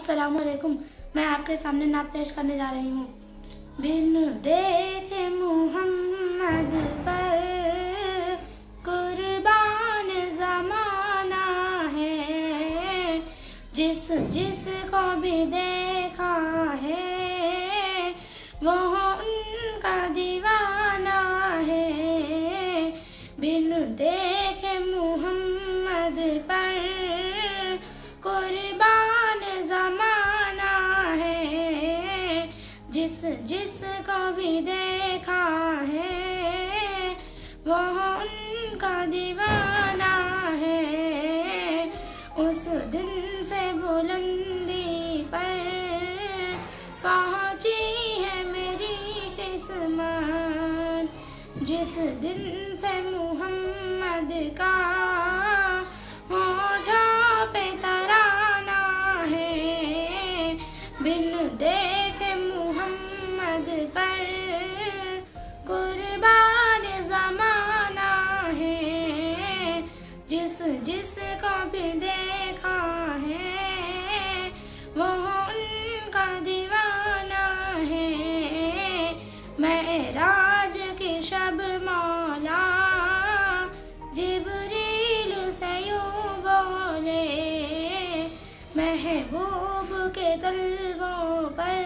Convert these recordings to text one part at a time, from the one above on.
अस्सलामुअलैकुम। मैं आपके सामने नात पेश करने जा रही हूँ। बिन देखे मोहम्मद पर कुर्बान ज़माना है, जिस जिस को भी देखा है वो उनका दीवाना है। बिन देखे मोहम्मद पर कुर्बान ज़माना है, जिस जिस को भी देखा है वो उनका दीवाना है। उस दिन से बुलंदी पर पहुँची है मेरी किस्मत, जिस दिन से मोहम्मद का होठों पे तराना है। बिन देखे मोहम्मद पर कुर्बान ज़माना है, जिस जिस को भी देखा है वो उनका दीवाना है। मेराज की शब मौला जिब्रील से यूं बोले, महबूब के तलवों पर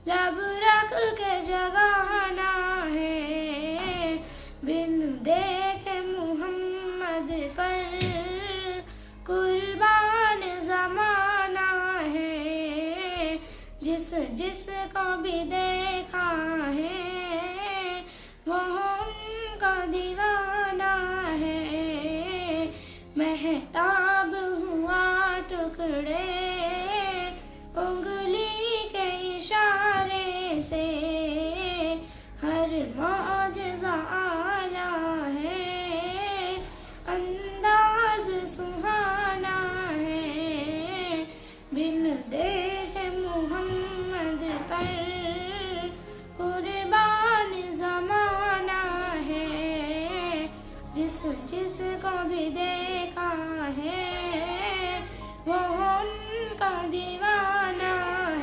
लब रख के जगाना है। बिन देखे मोहम्मद पर कुर्बान ज़माना है, जिस जिस को भी देखा है वो उनका दीवाना है। महताब हुआ टुकड़े उंगली के इशारे से, हर मौजज़ा आला है, अंदाज सुहाना है। बिन देखे मोहम्मद पर कुर्बान ज़माना है, जिस जिस को भी देखा है वो उनका दीवाना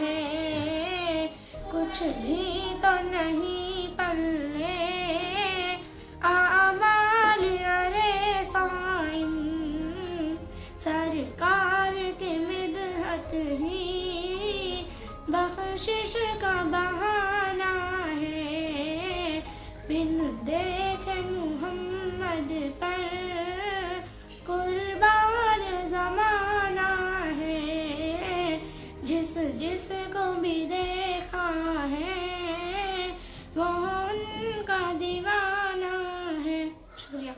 है। कुछ भी तो नहीं पल्ले आमाल अरे साइम, सरकार के मिदहत ही बख्शिश का बहाना है। बिन देखे मोहम्मद पर कुर्बान ज़माना है, जिस जिस को भी देखा है वो उनका दीवाना है। शुक्रिया।